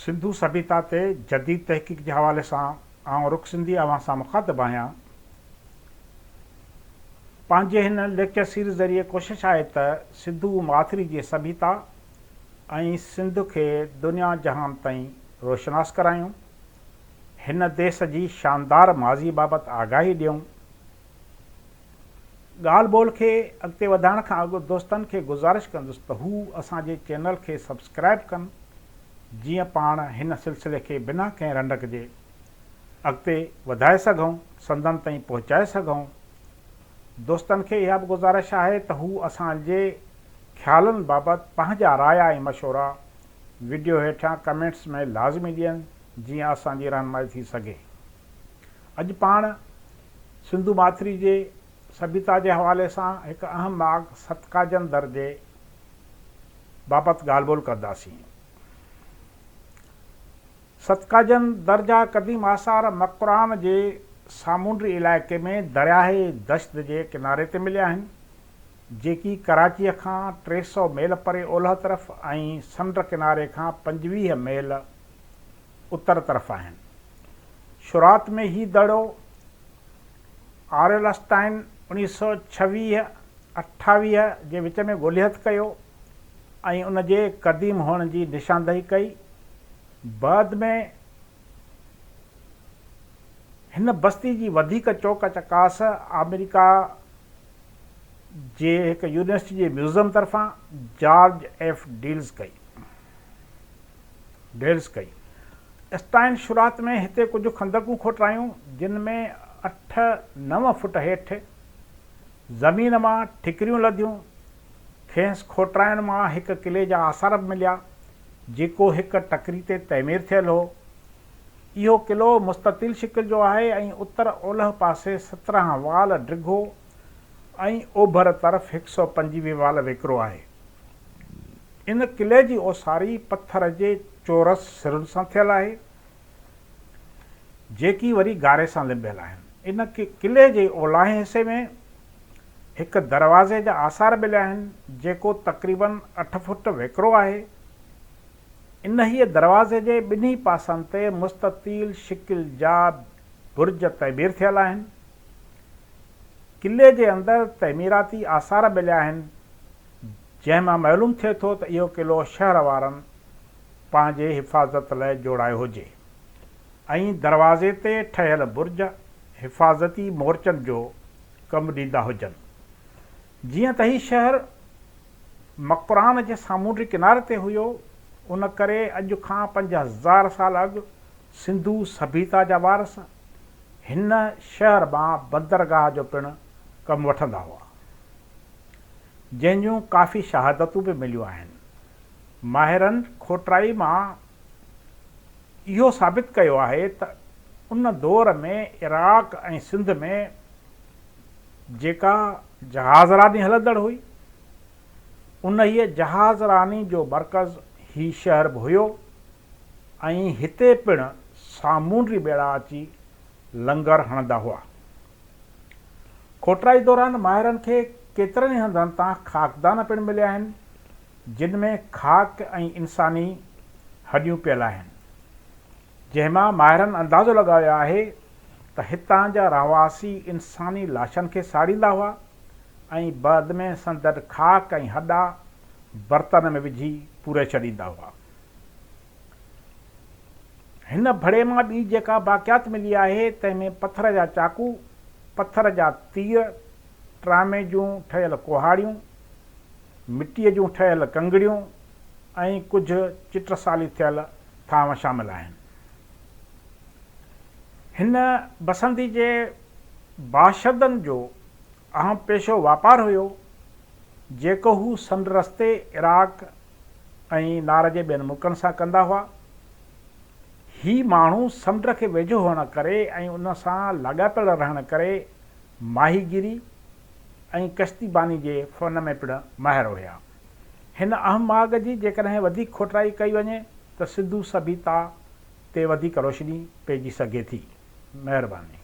सिंधु सभ्यता ते जदीद तहक़ीक़ के हवाले सां आउं रुख सिंधी अवां सां मुखातिब आहियां। पंहिंजे हिन लेक्चर सीरीज़ ज़रिए कोशिशि आहे त सिंधु माथिरी जी सभ्यता ऐं सिंध खे दुनिया जहान ताईं रोशनास करायूं, हिन देश जी शानदार माज़ी बाबति आगाही ॾियूं। ॻाल्हि ॿोल खे अॻिते वधाइण खां अॻु दोस्तनि खे गुज़ारिश कंदुसि त हू असांजे चैनल खे सब्सक्राइब कनि, जीअं पाण हिन सिलसिले खे बिना कंहिं रंडक जे अॻिते वधाए सघूं, संदनि ताईं पहुचाए सघूं। दोस्तनि खे इहा बि गुज़ारिश आहे त हू असांजे ख़्यालनि बाबति पंहिंजा राय ऐं मशवरा वीडियो हेठां कमेंट्स में लाज़मी ॾियनि, जीअं असांजी रहनुमाई थी सघे। अॼु पाण सिंधु माथिरी जे सभ्यता जे हवाले सां हिकु अहम माग सतकाजन दर्जे बाबति ॻाल्हि ॿोल कंदासीं। सतकाजन दर्जा क़दीम आसार मकरान जे सामूंडी इलाइक़े में दरियाहे दश्त जे किनारे ते मिलिया आहिनि, जेकी कराचीअ खां 300 मील परे ओलह तरफ़ ऐं समुंड किनारे खां 25 मील उत्तर तरफ़ आहिनि। शुरूआत में ही दड़ो आर्यलस्टाइन 1926-28 जे विच में ॻोल्हियत कयो ऐं उन जे क़दीम हुअण जी निशानदही कई। बाद में हिन बस्ती जी वधीक चौक चकास अमेरिका जे हिकु यूनिवर्सिटी जे म्यूज़ियम तरफ़ां जॉर्ज एफ डेल्स कई। स्टाइन शुरूआत में हिते कुझु खंदकूं खोटायूं, जिन में 8-9 फुट हेठि ज़मीन मां ठिकरियूं लधियूं। खेसि खोटाइण मां हिकु किले जा आसार मिलिया, जेको हिकु टकरी ते तइमीर थियल हो। इहो किलो मुस्ततील शिकिल जो आहे ऐं उत्तर ओलह पासे 17 वाल डिघो ऐं ओभर तरफ़ 125 वाल वेकिरो आहे। इन किले जी ओसारी पत्थर जे चोरस सिरुनि सां थियल आहे, जेकी वरी गारे सां लिंबियल आहिनि। इन किले जे ओलाहे हिसे में हिकु दरवाज़े जा आसार मिलिया आहिनि, जेको तक़रीबन 8 फुट वेकिरो आहे। इन ही दरवाज़े जे ॿिन्ही पासनि ते मुस्ततील शिकिल जा बुर्ज तइमीर थियल आहिनि। किले जे अंदरि तइमीराती आसार मिलिया आहिनि, जंहिंमां मालूम थिए थो त इहो किलो शहर वारनि पंहिंजे हिफ़ाज़त लाइ जोड़ायो हुजे ऐं दरवाज़े ते ठहियल बुर्ज हिफ़ाज़ती मोर्चनि जो कमु ॾींदा हुजनि। जीअं त ही शहर मकरान जे सामूंडी किनारे ते हुयो, उन करे अॼु खां 5000 साल अॻु सिंधु सभ्यता जा वारस हिन शहर मां बंदरगाह जो पिणु कमु वठंदा हुआ, जंहिंजूं काफ़ी शहादतूं बि मिलियूं आहिनि। माहिरनि खोटाई मां इहो साबित कयो आहे त उन दौर में इराक़ ऐं सिंध में जेका जहाज़रानी हलंदड़ हुई, उन हीअ जहाज़रानी जो मर्कज़ ही शहर बि हुयो ऐं हिते पिणु सामूंडी ॿेड़ा अची लंगर हणंदा हुआ। खोटाई दौरान माहिरनि खे केतिरनि ई हंधनि तां ख़ाकदान पिणु मिलिया आहिनि, जिन में ख़ाक ऐं इंसानी हॾियूं पियल आहिनि, जंहिंमां माहिरनि अंदाज़ो लॻायो आहे त हितां जा रहवासी इंसानी लाशनि खे साड़ींदा हुआ ऐं बाद में संदनि ख़ाक ऐं हॾा बर्तन में विझी पूरे छॾींदा हुआ। हिन भड़े मां ॿी जेका बाक़ियात मिली आहे, तंहिंमें पत्थर जा चाकू, पत्थर जा तीर, ट्रामे जूं ठहियल कुहाड़ियूं, मिटीअ जूं ठहियल कंगड़ियूं ऐं कुझु चिटसाली थियल थांव शामिल आहिनि। हिन बसंती जे बाशिंदनि जो अहम पेशो वापारु हुयो, जेको हू समुंड रस्ते इराक़ ऐं नार जे ॿियनि मुल्कनि सां कंदा हुआ। ही माण्हू समुंड खे वेझो हुअण करे ऐं उन सां लाॻापियल रहण करे माहीगिरी ऐं कश्तीबानी जे फ़न में पिणु माहिर हुया। हिन अहम माग जी जेकॾहिं वधीक खोटाई कई वञे त सिंधु सभ्यता ते वधीक रोशनी पइजी सघे थी। महिरबानी।